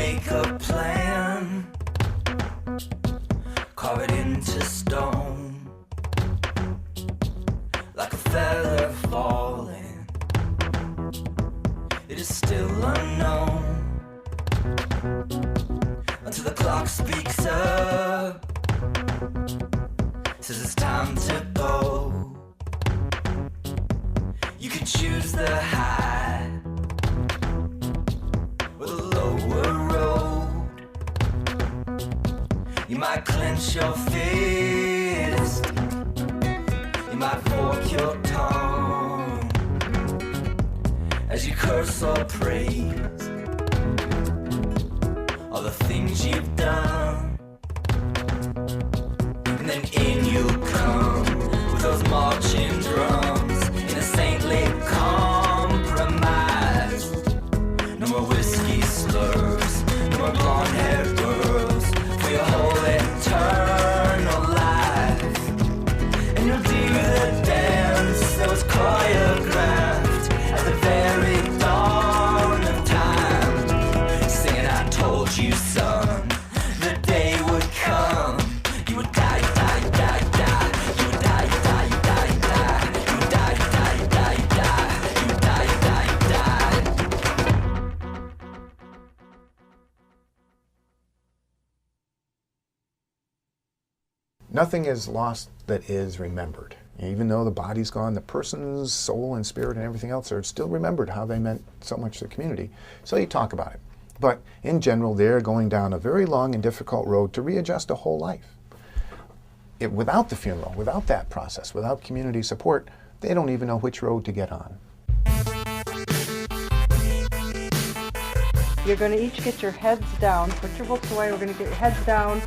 make a plan, carve it into stone, like a feather falling. It is still unknown until the clock speaks up, says it's time to go. You can choose the high or the lower road. You might clench your fist, you might fork your tongue as you curse or praise all the things you've done. And then in you come with those marching drums in a saintly compromise. No more whiskey slurs, no more blonde-haired girls for your whole eternal life. And you'll do the dance that was choreographed at the very dawn of time, singing I told you, son, the day would come. You would die, die, die, die. You would die, die, die, die. You would die, die, die, die. You would die, die, die. Nothing is lost that is remembered. Even though the body's gone, the person's soul and spirit and everything else are still remembered, how they meant so much to the community. So you talk about it. But in general, they're going down a very long and difficult road to readjust a whole life. Without the funeral, without that process, without community support, they don't even know which road to get on. You're going to each get your heads down. Put your books away. We're going to get your heads down.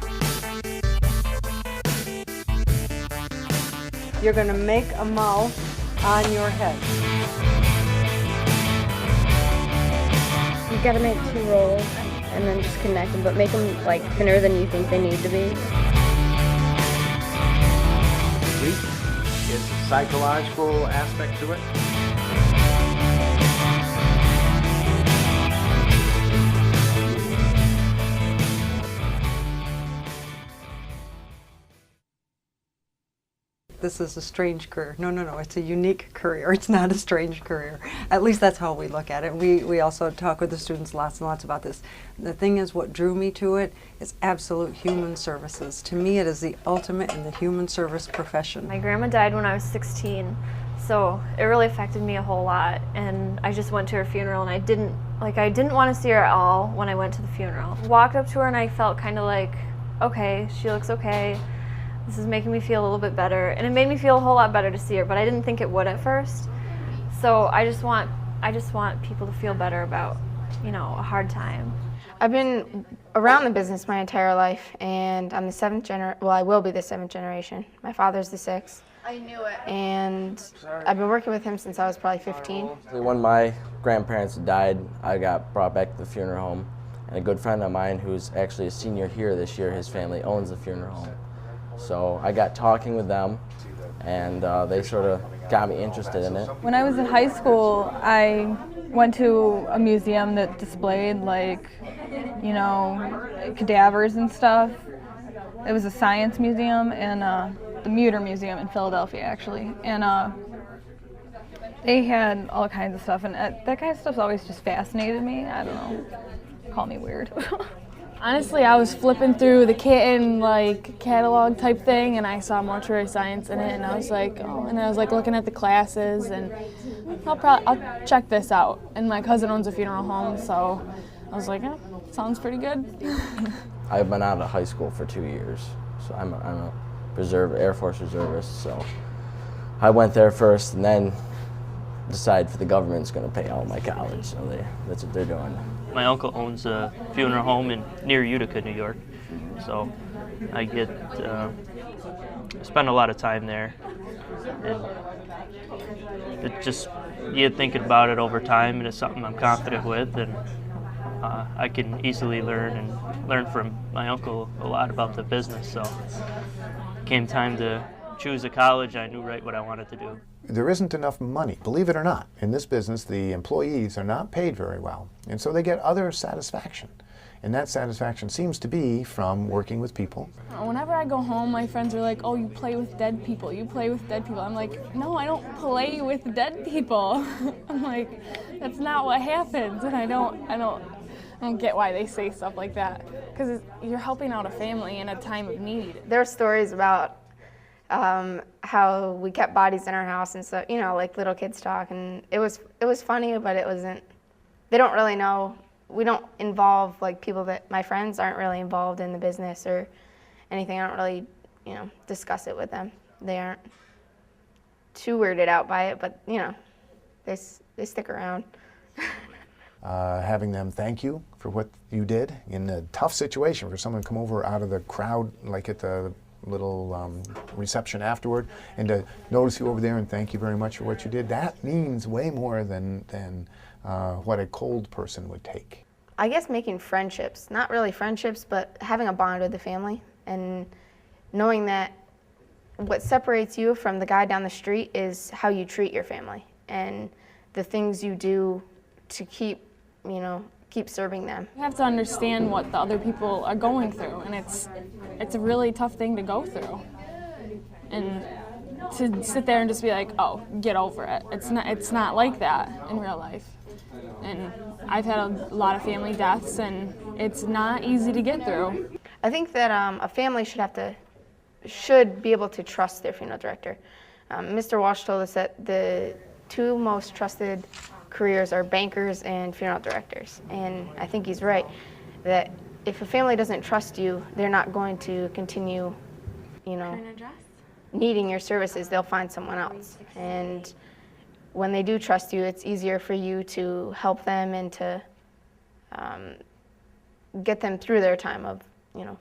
You're going to make a mouth on your head. You gotta make 2 rolls and then just connect them, but make them like thinner than you think they need to be. Grief is a psychological aspect to it. This is a strange career. No, it's a unique career. It's not a strange career. At least that's how we look at it. We also talk with the students lots and lots about this. The thing is, what drew me to it is absolute human services. To me, it is the ultimate in the human service profession. My grandma died when I was 16, so it really affected me a whole lot. And I just went to her funeral, and I didn't want to see her at all when I went to the funeral. Walked up to her, and I felt kind of like, okay, she looks okay. This is making me feel a little bit better, and it made me feel a whole lot better to see her, but I didn't think it would at first. So I just want people to feel better about, a hard time. I've been around the business my entire life, and I'm the 7th generation. Well, I will be the 7th generation. My father's the 6th. I knew it. And I've been working with him since I was probably 15. When my grandparents died, I got brought back to the funeral home, and a good friend of mine who's actually a senior here this year, his family owns the funeral home. So I got talking with them, and they sort of got me interested in it. When I was in high school, I went to a museum that displayed cadavers and stuff. It was a science museum, and the Muter Museum in Philadelphia, actually. And they had all kinds of stuff, and that kind of stuff's always just fascinated me. I don't know, call me weird. Honestly, I was flipping through the kitten catalog type thing, and I saw mortuary science in it, and I was like, oh, and I was looking at the classes, and I'll check this out. And my cousin owns a funeral home, so I was like, sounds pretty good. I've been out of high school for 2 years, so I'm a Air Force reservist. So I went there first, and then decided the government's going to pay all my college, so that's what they're doing. My uncle owns a funeral home near Utica, New York, so I spend a lot of time there, and it just, you thinking about it over time, and it's something I'm confident with, and I can easily learn from my uncle a lot about the business. So came time to choose a college, I knew right what I wanted to do. There isn't enough money, believe it or not. In this business, the employees are not paid very well, and so they get other satisfaction. And that satisfaction seems to be from working with people. Whenever I go home, my friends are like, "Oh, you play with dead people. You play with dead people." I'm like, "No, I don't play with dead people." I'm like, "That's not what happens." And I don't get why they say stuff like that, because you're helping out a family in a time of need. There are stories about how we kept bodies in our house and so, you know, like little kids talk, and it was funny, but it wasn't. They don't really know. We don't involve like people that my friends aren't really involved in the business or anything. I don't really, you know, discuss it with them. They aren't too weirded out by it, but you know, they stick around. Having them thank you for what you did in a tough situation, for someone to come over out of the crowd, like at the little reception afterward, and to notice you over there and thank you very much for what you did, that means way more than what a cold person would take. I guess making friendships, not really friendships, but having a bond with the family and knowing that what separates you from the guy down the street is how you treat your family and the things you do to keep serving them. You have to understand what the other people are going through, and it's a really tough thing to go through. And to sit there and just be like, "Oh, get over it." It's not like that in real life. And I've had a lot of family deaths, and it's not easy to get through. I think that a family should be able to trust their funeral director. Mr. Walsh told us that the two most trusted careers are bankers and funeral directors, and I think he's right that if a family doesn't trust you, they're not going to continue, needing your services. They'll find someone else, and when they do trust you, it's easier for you to help them and to get them through their time of,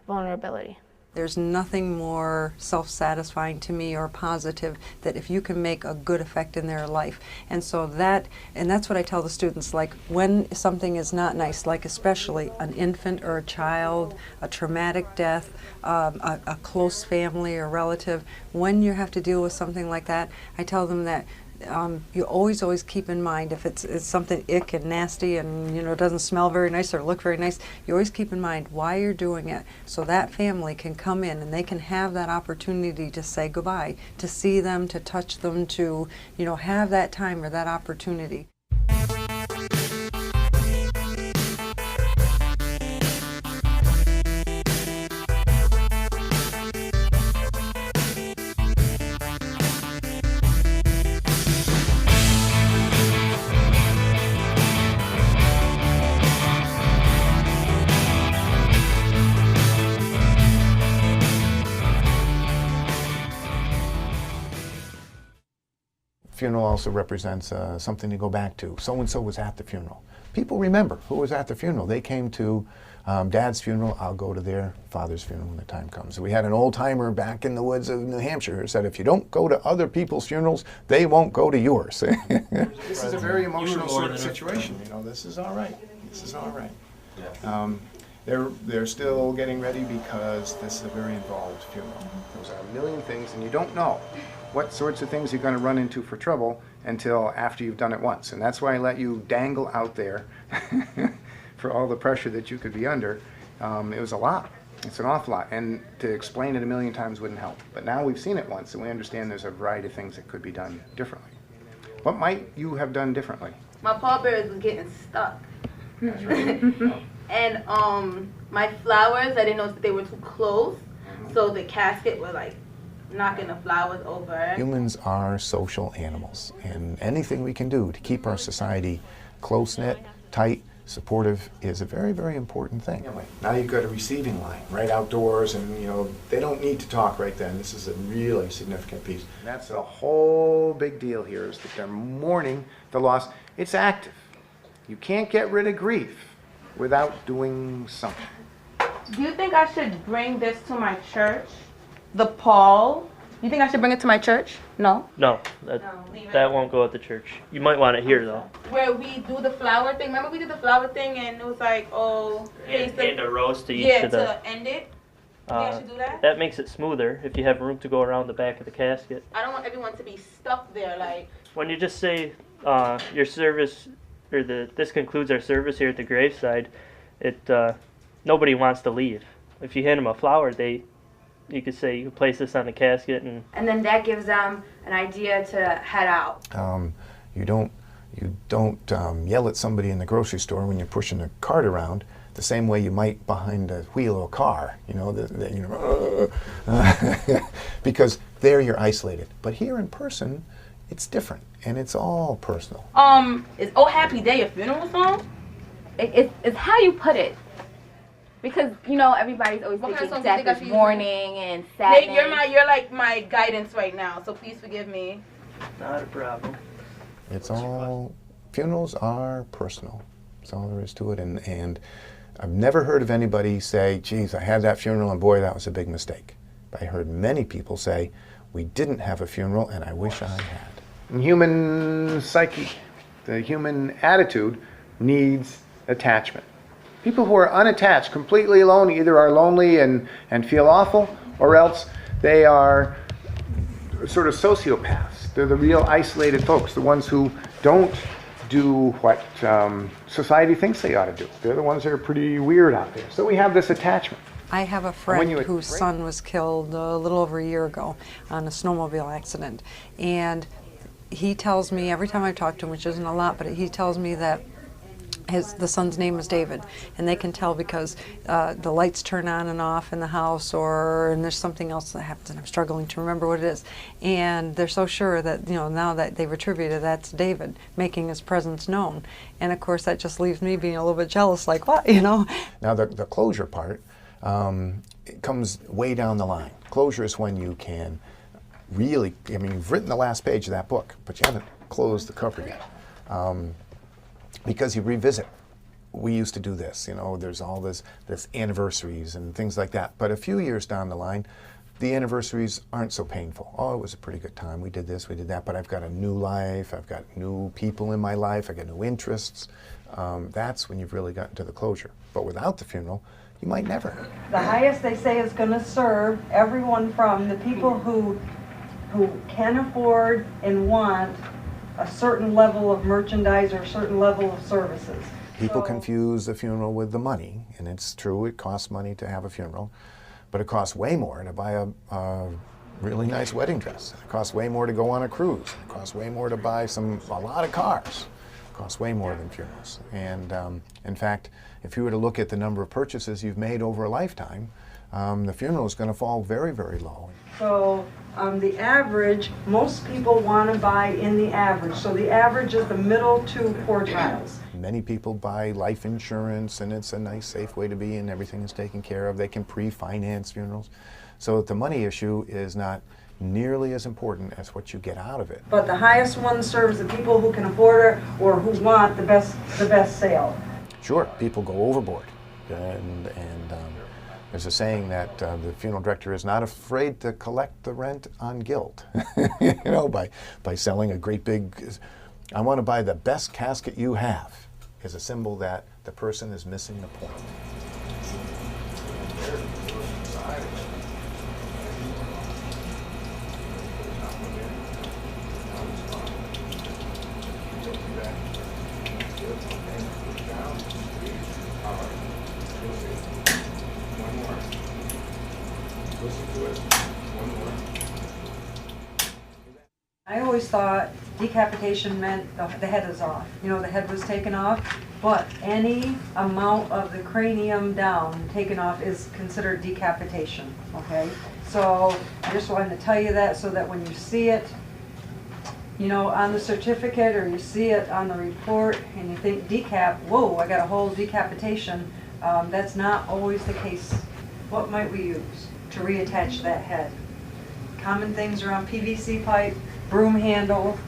vulnerability. There's nothing more self-satisfying to me or positive that if you can make a good effect in their life. And so that's what I tell the students, like when something is not nice, like especially an infant or a child, a traumatic death, a close family or relative, when you have to deal with something like that, I tell them that you always keep in mind if it's something ick and nasty and it doesn't smell very nice or look very nice, you always keep in mind why you're doing it, so that family can come in and they can have that opportunity to say goodbye, to see them, to touch them, to have that time or that opportunity. Funeral also represents something to go back to. So-and-so was at the funeral. People remember who was at the funeral. They came to Dad's funeral, I'll go to their father's funeral when the time comes. We had an old-timer back in the woods of New Hampshire who said, if you don't go to other people's funerals, they won't go to yours. This is a very emotional sort of situation. This is all right. This is all right. They're still getting ready because this is a very involved funeral. There's a million things, and you don't know what sorts of things you're going to run into for trouble until after you've done it once. And that's why I let you dangle out there for all the pressure that you could be under. It was a lot. It's an awful lot. And to explain it a million times wouldn't help. But now we've seen it once, and we understand there's a variety of things that could be done differently. What might you have done differently? My pallbearers was getting stuck. That's right. And my flowers, I didn't know that they were too close. So the casket was like knocking the flowers over. Humans are social animals, and anything we can do to keep our society close-knit, tight, supportive is a very, very important thing. Now you've got a receiving line right outdoors, and they don't need to talk right then. This is a really significant piece. And that's the whole big deal here, is that they're mourning the loss. It's active. You can't get rid of grief without doing something. Do you think I should bring this to my church? The pall? You think I should bring it to my church? No? No, that won't go at the church. You might want it here, though. Where we do the flower thing. Remember we did the flower thing and it was like, and a rose to each of the... to end it? You think I should do that? That makes it smoother if you have room to go around the back of the casket. I don't want everyone to be stuck there, like... When you just say your service, or this concludes our service here at the graveside, it nobody wants to leave. If you hand them a flower, you could say, you could place this on the casket, and then that gives them an idea to head out. You don't yell at somebody in the grocery store when you're pushing a cart around the same way you might behind the wheel of a car, because there you're isolated. But here in person, it's different, and it's all personal. Is "Oh Happy Day" a funeral song? It's how you put it. Because, everybody's always What kind of thinking songs do you think death I is should mourning and sadness. Nate, you're like my guidance right now, so please forgive me. not a problem. It's all, funerals are personal. That's all there is to it. And I've never heard of anybody say, geez, I had that funeral and boy, that was a big mistake. But I heard many people say, we didn't have a funeral and I wish I had. Human psyche, the human attitude needs attachment. People who are unattached, completely alone, either are lonely and feel awful, or else they are sort of sociopaths. They're the real isolated folks, the ones who don't do what society thinks they ought to do. They're the ones that are pretty weird out there. So we have this attachment. I have a friend whose son was killed a little over a year ago on a snowmobile accident. And he tells me, every time I talk to him, which isn't a lot, but he tells me that the son's name is David, and they can tell because the lights turn on and off in the house, and there's something else that happens, and I'm struggling to remember what it is. And they're so sure that, now that they've attributed that's David, making his presence known. And of course, that just leaves me being a little bit jealous, like, what, Now, the closure part, it comes way down the line. Closure is when you can really, you've written the last page of that book, but you haven't closed the cover yet. Because you revisit. We used to do this, there's all this anniversaries and things like that. But a few years down the line, the anniversaries aren't so painful. Oh, it was a pretty good time. We did this, we did that, but I've got a new life. I've got new people in my life. I've got new interests. That's when you've really gotten to the closure. But without the funeral, you might never. The highest, they say, is going to serve everyone from the people who can afford and want a certain level of merchandise or a certain level of services. People confuse the funeral with the money, and it's true, it costs money to have a funeral, but it costs way more to buy a really nice wedding dress. It costs way more to go on a cruise. It costs way more to buy a lot of cars. It costs way more than funerals. And in fact, if you were to look at the number of purchases you've made over a lifetime, the funeral is going to fall very, very low. So the average, most people want to buy in the average. So the average is the middle two quartiles. Many people buy life insurance, and it's a nice, safe way to be, and everything is taken care of. They can pre-finance funerals. So the money issue is not nearly as important as what you get out of it. But the highest one serves the people who can afford it or who want the best sale. Sure, people go overboard, and there's a saying that the funeral director is not afraid to collect the rent on guilt, by selling a great big, I want to buy the best casket you have, is a symbol that the person is missing the point. I always thought decapitation meant the head is off. The head was taken off, but any amount of the cranium down taken off is considered decapitation, okay? So I just wanted to tell you that so that when you see it, on the certificate or you see it on the report and you think decap, whoa, I got a whole decapitation, that's not always the case. What might we use to reattach that head? Common things around PVC pipe, broom handle,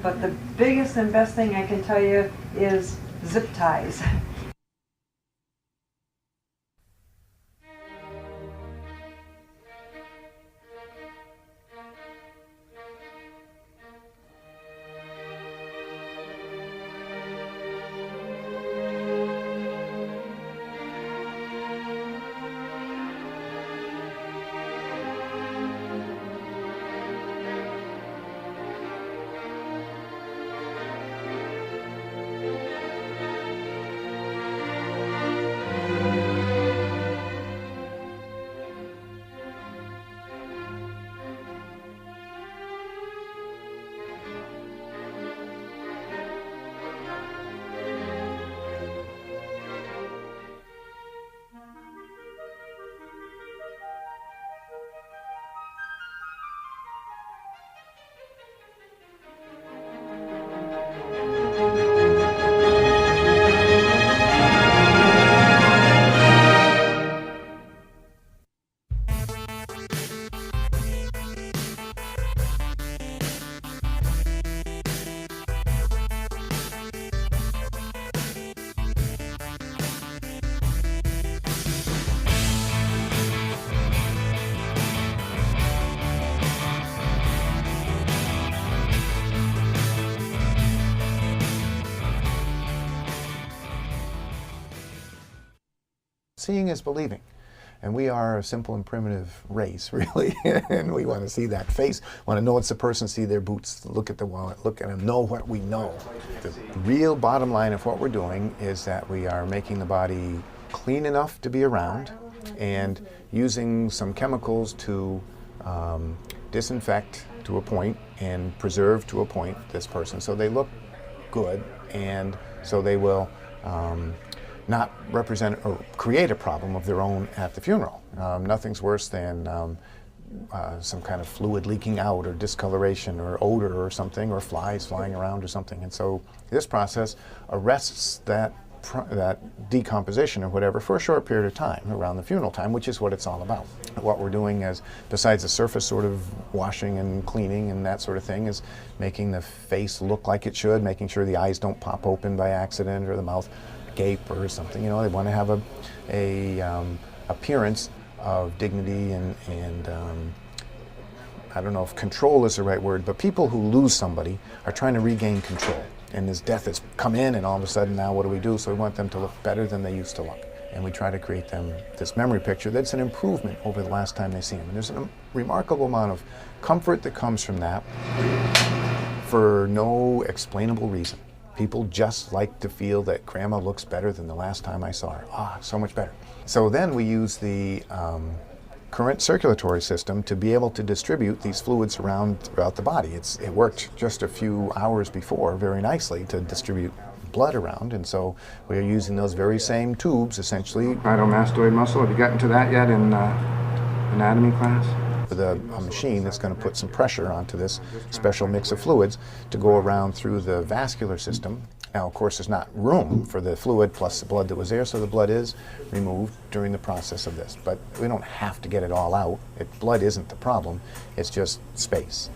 but the biggest and best thing I can tell you is zip ties. seeing is believing. And we are a simple and primitive race, really, and we want to see that face, want to know it's the person, see their boots, look at the wallet, look at them, know what we know. The real bottom line of what we're doing is that we are making the body clean enough to be around and using some chemicals to disinfect to a point and preserve to a point this person so they look good, and so they will not represent or create a problem of their own at the funeral. Nothing's worse than some kind of fluid leaking out or discoloration or odor or something, or flies flying around or something. And so this process arrests that decomposition or whatever for a short period of time around the funeral time, which is what it's all about. What we're doing is, besides the surface sort of washing and cleaning and that sort of thing, is making the face look like it should, making sure the eyes don't pop open by accident or the mouth gape or something. You know, they want to have a appearance of dignity and I don't know if control is the right word, but people who lose somebody are trying to regain control. And this death has come in, and all of a sudden now what do we do? So we want them to look better than they used to look. And we try to create them this memory picture that's an improvement over the last time they see them. And there's a remarkable amount of comfort that comes from that for no explainable reason. People just like to feel that grandma looks better than the last time I saw her. Ah, so much better. So then we use the current circulatory system to be able to distribute these fluids around throughout the body. It worked just a few hours before very nicely to distribute blood around, and so we are using those very same tubes essentially. Cleidomastoid muscle, have you gotten to that yet in anatomy class? With a machine that's going to put some pressure onto this special mix of fluids to go around through the vascular system. Now, of course, there's not room for the fluid plus the blood that was there, so the blood is removed during the process of this. But we don't have to get it all out. Blood isn't the problem, it's just space.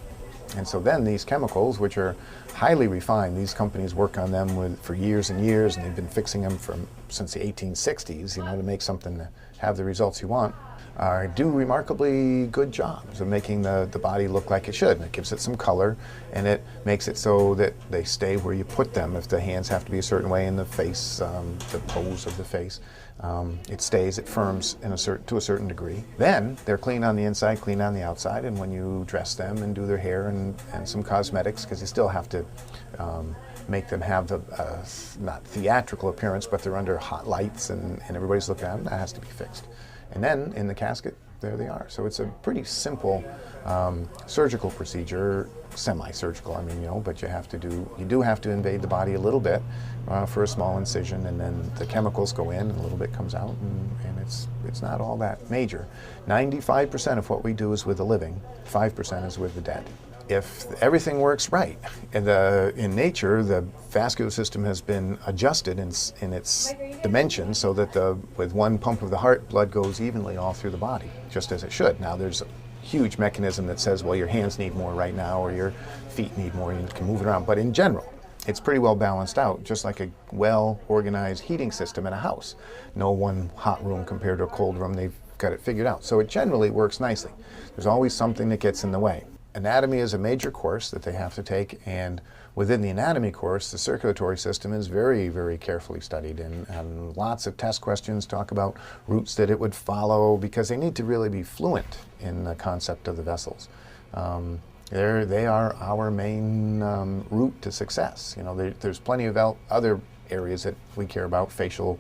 And so then these chemicals, which are highly refined, these companies work on them for years and years, and they've been fixing them since the 1860s, you know, to make something to have the results you want. Do remarkably good jobs of making the body look like it should. And it gives it some color, and it makes it so that they stay where you put them. If the hands have to be a certain way in the face, the pose of the face, it stays, it firms to a certain degree. Then they're clean on the inside, clean on the outside, and when you dress them and do their hair and some cosmetics, because you still have to make them have the, not theatrical appearance, but they're under hot lights and everybody's looking at them, that has to be fixed. And then in the casket, there they are. So it's a pretty simple surgical procedure, semi-surgical, I mean, you know, but you do have to invade the body a little bit for a small incision, and then the chemicals go in and a little bit comes out, and it's not all that major. 95% of what we do is with the living, 5% is with the dead. If everything works right, in nature, the vascular system has been adjusted in its dimensions so that with one pump of the heart, blood goes evenly all through the body, just as it should. Now, there's a huge mechanism that says, well, your hands need more right now, or your feet need more, you can move it around. But in general, it's pretty well balanced out, just like a well-organized heating system in a house. No one hot room compared to a cold room, they've got it figured out. So it generally works nicely. There's always something that gets in the way. Anatomy is a major course that they have to take, and within the anatomy course, the circulatory system is very, very carefully studied, and lots of test questions talk about routes that it would follow, because they need to really be fluent in the concept of the vessels. They are our main route to success. You know, there's plenty of other areas that we care about, facial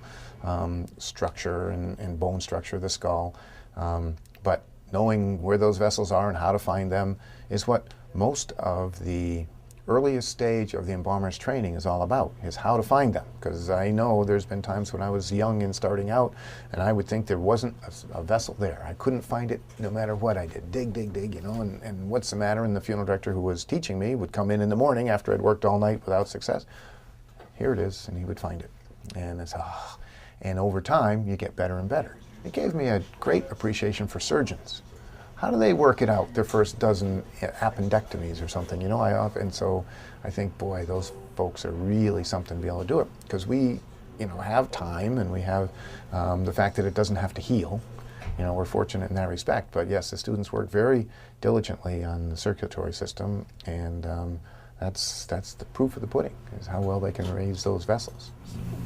structure and bone structure of the skull, but knowing where those vessels are and how to find them is what most of the earliest stage of the embalmer's training is all about, is how to find them. Because I know there's been times when I was young and starting out, and I would think there wasn't a vessel there. I couldn't find it no matter what I did. Dig, dig, dig, you know, and what's the matter? And the funeral director who was teaching me would come in the morning after I'd worked all night without success. Here it is, and he would find it. And it's, and over time, you get better and better. It gave me a great appreciation for surgeons. How do they work it out, their first dozen appendectomies or something, you know? And so I think, boy, those folks are really something to be able to do it, because we, you know, have time, and we have the fact that it doesn't have to heal. You know, we're fortunate in that respect. But yes, the students work very diligently on the circulatory system, and that's the proof of the pudding, is how well they can raise those vessels.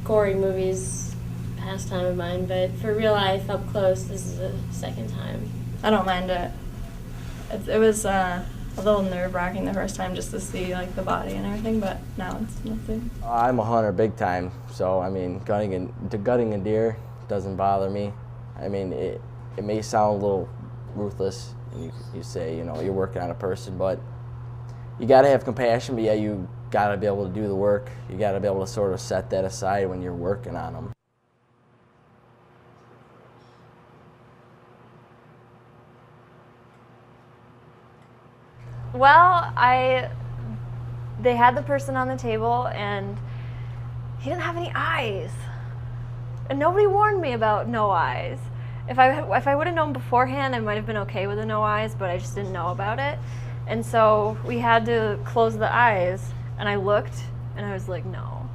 Gory movies pastime of mine, but for real life, up close, this is the second time. I don't mind it. It was a little nerve-wracking the first time just to see like the body and everything, but now it's nothing. I'm a hunter big time, so I mean, gutting a deer doesn't bother me. I mean, it may sound a little ruthless, and you say, you know, you're working on a person, but you got to have compassion, but yeah, you got to be able to do the work. You got to be able to sort of set that aside when you're working on them. Well, they had the person on the table and he didn't have any eyes. And nobody warned me about no eyes. If I would have known beforehand, I might have been okay with the no eyes, but I just didn't know about it. And so we had to close the eyes, and I looked and I was like, no,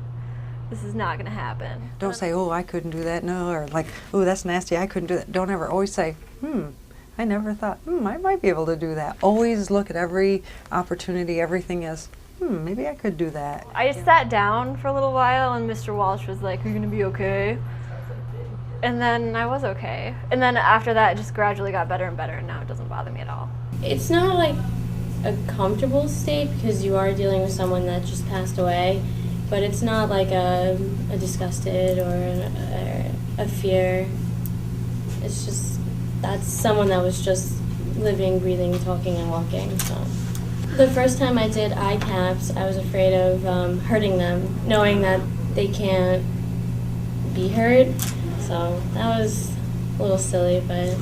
this is not gonna happen. Don't say, oh, I couldn't do that, no, or like, oh, that's nasty, I couldn't do that. Don't ever, always say, I never thought, I might be able to do that. Always look at every opportunity, everything as, maybe I could do that. I just sat down for a little while and Mr. Walsh was like, are you gonna be okay? And then I was okay. And then after that, it just gradually got better and better, and now it doesn't bother me at all. It's not like a comfortable state because you are dealing with someone that just passed away, but it's not like a disgusted or a fear. It's just, that's someone that was just living, breathing, talking, and walking. So the first time I did eye caps, I was afraid of hurting them, knowing that they can't be hurt. So that was a little silly, but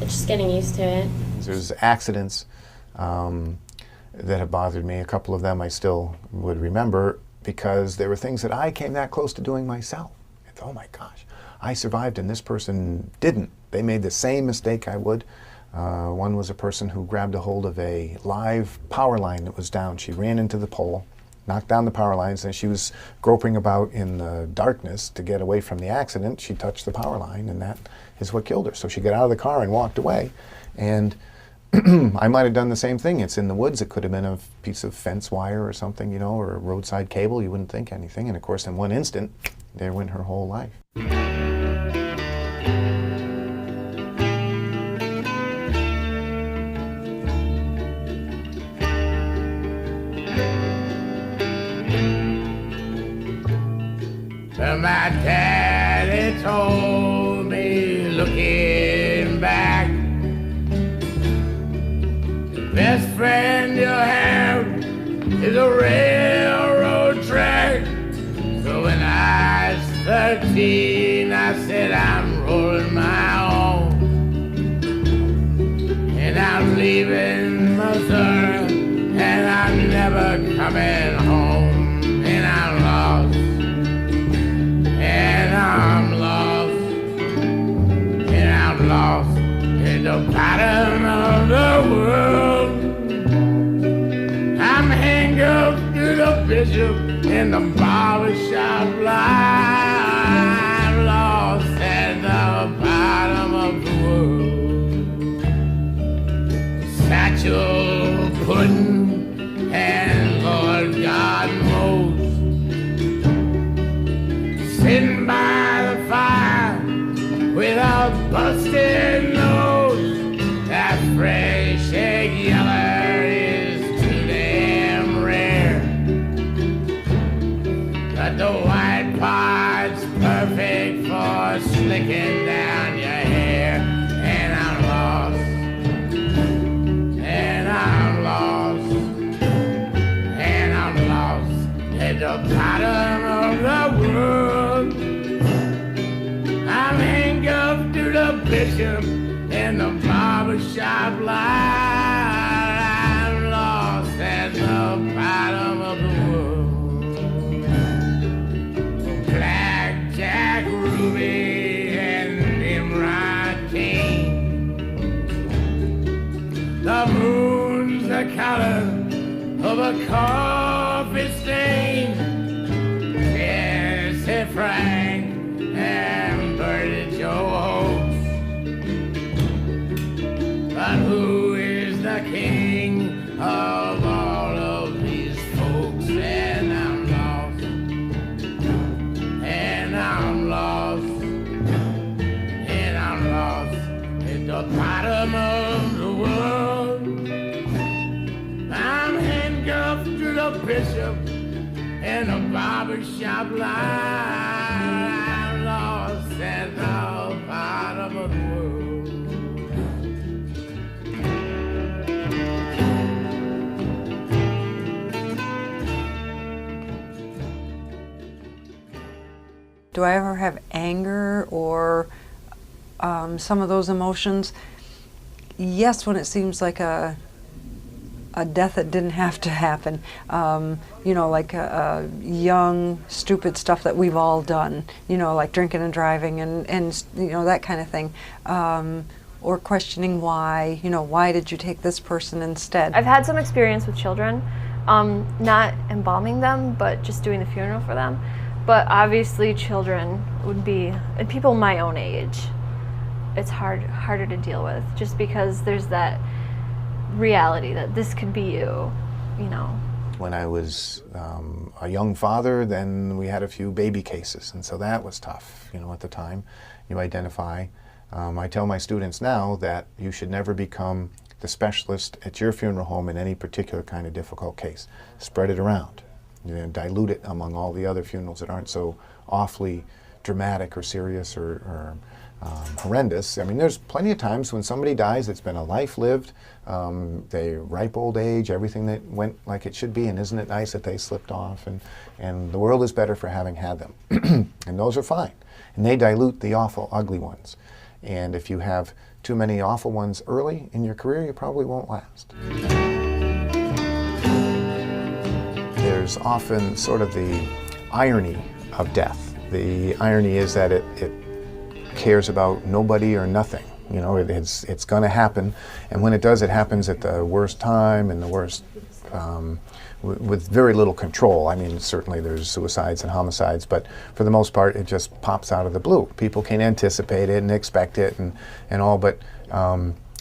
it's just getting used to it. There's accidents that have bothered me. A couple of them I still would remember because there were things that I came that close to doing myself. It's, oh my gosh, I survived and this person didn't. They made the same mistake I would. One was a person who grabbed a hold of a live power line that was down. She ran into the pole, knocked down the power lines, and she was groping about in the darkness to get away from the accident. She touched the power line, and that is what killed her. So she got out of the car and walked away. And I might have done the same thing. It's in the woods. It could have been a piece of fence wire or something, you know, or a roadside cable. You wouldn't think anything. And of course, in one instant, there went her whole life. My daddy told me, looking back, the best friend you have is a railroad track. So when I was 13, I said I'm rolling my own, and I'm leaving Missouri, and I'm never coming home, and I'm lost. And I'm lost, and I'm lost in the bottom of the world. I'm hanged up to the bishop in the barbershop line. I'm lost at the bottom of the world. Satchel pudding and Lord God knows, sitting by the fire with a busted nose. That fresh egg yeller is too damn rare, but the white part's perfect for slicking down your hair. And I'm lost, and I'm lost, and I'm lost at the bottom of the world. I'm hanged up to the bishop in the barbershop line. I'm lost at the bottom of the world. Black Jack Ruby and Nimrod King. The moon's the color of a coffee stain. Jesse Frank and Bertie Joe Holtz. But who is the king of all of these folks? And I'm lost, and I'm lost, the bottom of the world. I'm handcuffed to the bishop in a barbershop line. I'm lost at the bottom of the world. Do I ever have anger or some of those emotions? Yes, when it seems like a death that didn't have to happen. You know, like young, stupid stuff that we've all done. You know, like drinking and driving and you know, that kind of thing. Or questioning why, you know, why did you take this person instead? I've had some experience with children, not embalming them, but just doing the funeral for them. But obviously children would be, and people my own age, it's harder to deal with, just because there's that reality that this could be you know. When I was a young father, then we had a few baby cases, and so that was tough, you know, at the time. You identify. I tell my students now that you should never become the specialist at your funeral home in any particular kind of difficult case. Spread it around. You know, dilute it among all the other funerals that aren't so awfully dramatic or serious or horrendous. I mean, there's plenty of times when somebody dies, it's been a life lived, they ripe old age, everything that went like it should be, and isn't it nice that they slipped off, and the world is better for having had them. And those are fine. And they dilute the awful, ugly ones. And if you have too many awful ones early in your career, you probably won't last. There's often sort of the irony of death. The irony is that it cares about nobody or nothing. You know, it's going to happen, and when it does, it happens at the worst time and the worst, with very little control. I mean, certainly there's suicides and homicides, but for the most part, it just pops out of the blue. People can anticipate it and expect it and all, but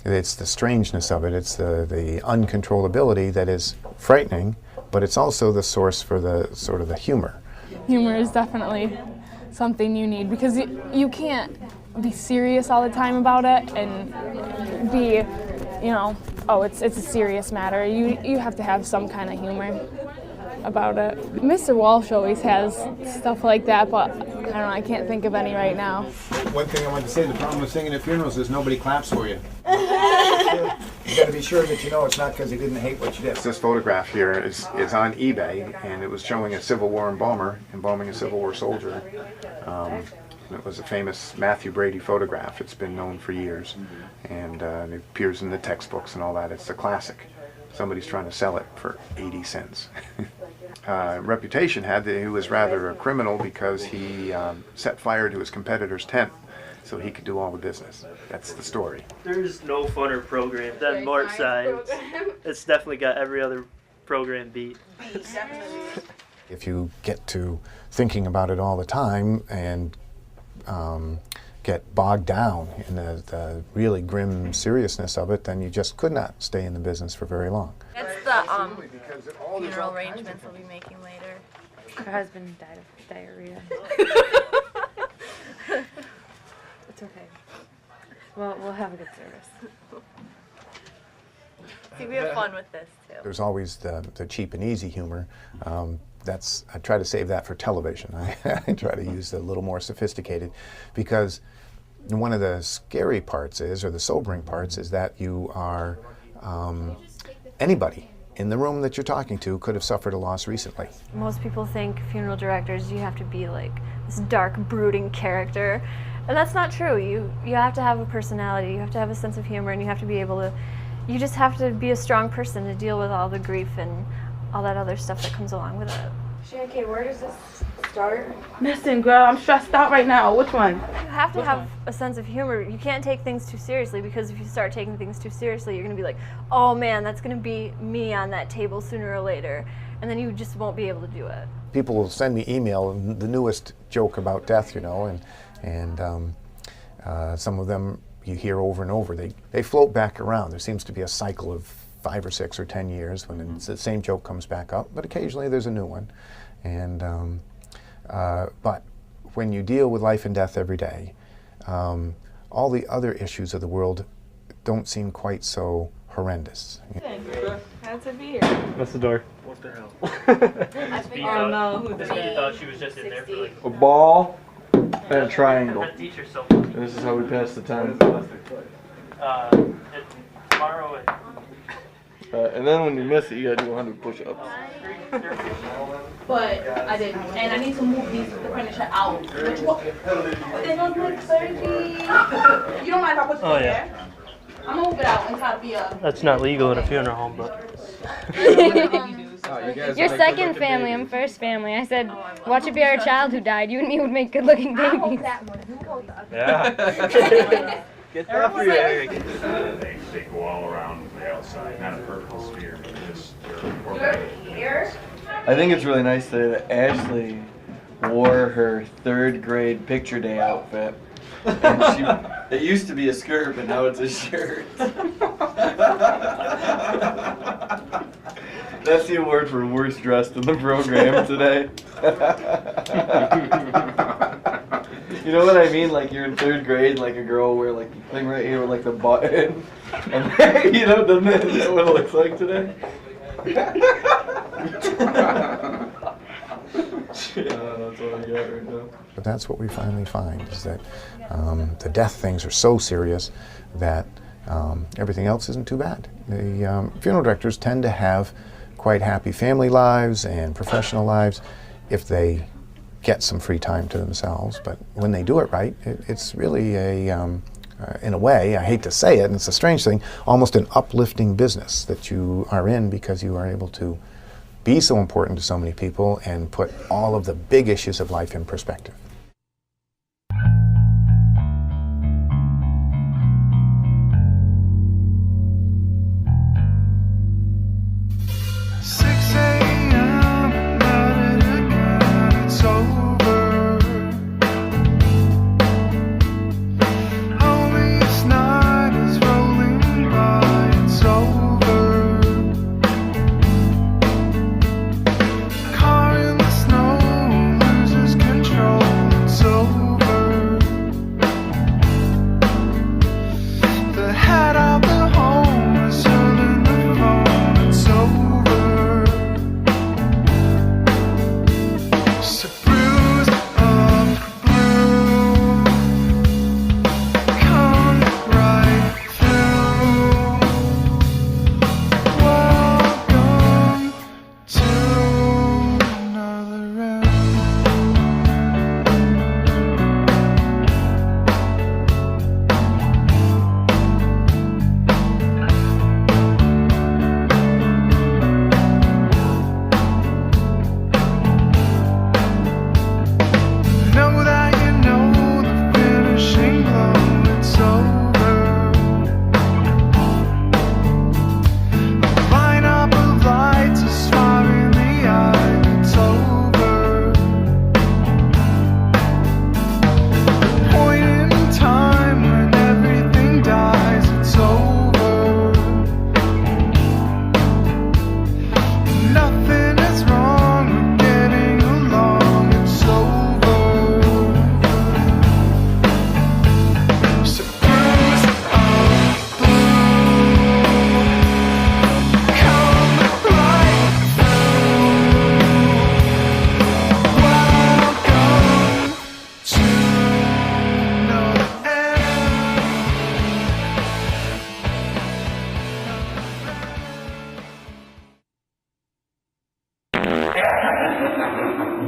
it's the strangeness of it. It's the uncontrollability that is frightening, but it's also the source for the sort of the humor. Humor is definitely something you need, because you can't be serious all the time about it and be, you know, oh, it's a serious matter. You have to have some kind of humor about it. Mr. Walsh always has stuff like that, but I don't know, I can't think of any right now. One thing I wanted to say, the problem with singing at funerals is nobody claps for you. You got to be sure that you know it's not because he didn't hate what you did. This photograph here is on eBay, and it was showing a Civil War embalmer embalming a Civil War soldier. It was a famous Matthew Brady photograph. It's been known for years, and it appears in the textbooks and all that. It's a classic. Somebody's trying to sell it for 80 cents. Reputation had that he was rather a criminal because he set fire to his competitor's tent so he could do all the business. That's the story. There's no funner program than Northside. It's definitely got every other program beat. If you get to thinking about it all the time and get bogged down in the really grim seriousness of it, then you just could not stay in the business for very long. That's the funeral arrangements we'll be making later. Her husband died of diarrhea. It's okay. Well, we'll have a good service. See, we have fun with this too. There's always the cheap and easy humor. I try to save that for television. I try to use a little more sophisticated, because one of the scary parts is, or the sobering parts, is that you are, anybody in the room that you're talking to could have suffered a loss recently. Most people think funeral directors, you have to be like this dark, brooding character, and that's not true. You have to have a personality, you have to have a sense of humor, and you have to be able to, you just have to be a strong person to deal with all the grief and all that other stuff that comes along with it. Shanky, where does this start? Listen, girl, I'm stressed out right now. Which one? You have to have a sense of humor. You can't take things too seriously, because if you start taking things too seriously, you're going to be like, oh man, that's going to be me on that table sooner or later, and then you just won't be able to do it. People will send me email, the newest joke about death, you know, and some of them you hear over and over. They float back around. There seems to be a cycle of 5 or 6 or 10 years when the same joke comes back up, but occasionally there's a new one. And but when you deal with life and death every day, all the other issues of the world don't seem quite so horrendous. Glad to be here. That's the door. What the hell? Oh no, who This kid thought she was just in there for like A ball and a triangle. That teacher's so funny. And this is how we pass the time. Tomorrow at And then when you miss it, you gotta do 100 push-ups. But I didn't. And I need to move the furniture out. Which one? They don't like 30. You don't mind if I put it Oh, there? yeah. I'm gonna move it out and copy a. That's not legal in a funeral home, but Your second family, I'm first family. I said, watch it be our child who died. You and me would make good-looking babies. yeah. Get that for you. They go all around the outside, not a vertical sphere, but just Here? I think it's really nice that Ashley wore her 3rd grade picture day outfit. And it used to be a skirt, but now it's a shirt. That's the award for worst dressed in the program today. You know what I mean? Like you're in 3rd grade, like a girl wear like the thing right here with like the button. And you know, doesn't that what it looks like today? That's all I got right now. But that's what we finally find, is that the death things are so serious that everything else isn't too bad. The funeral directors tend to have quite happy family lives and professional lives if they get some free time to themselves. But when they do it right, it's really in a way, I hate to say it, and it's a strange thing, almost an uplifting business that you are in because you are able to be so important to so many people and put all of the big issues of life in perspective.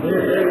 Yeah.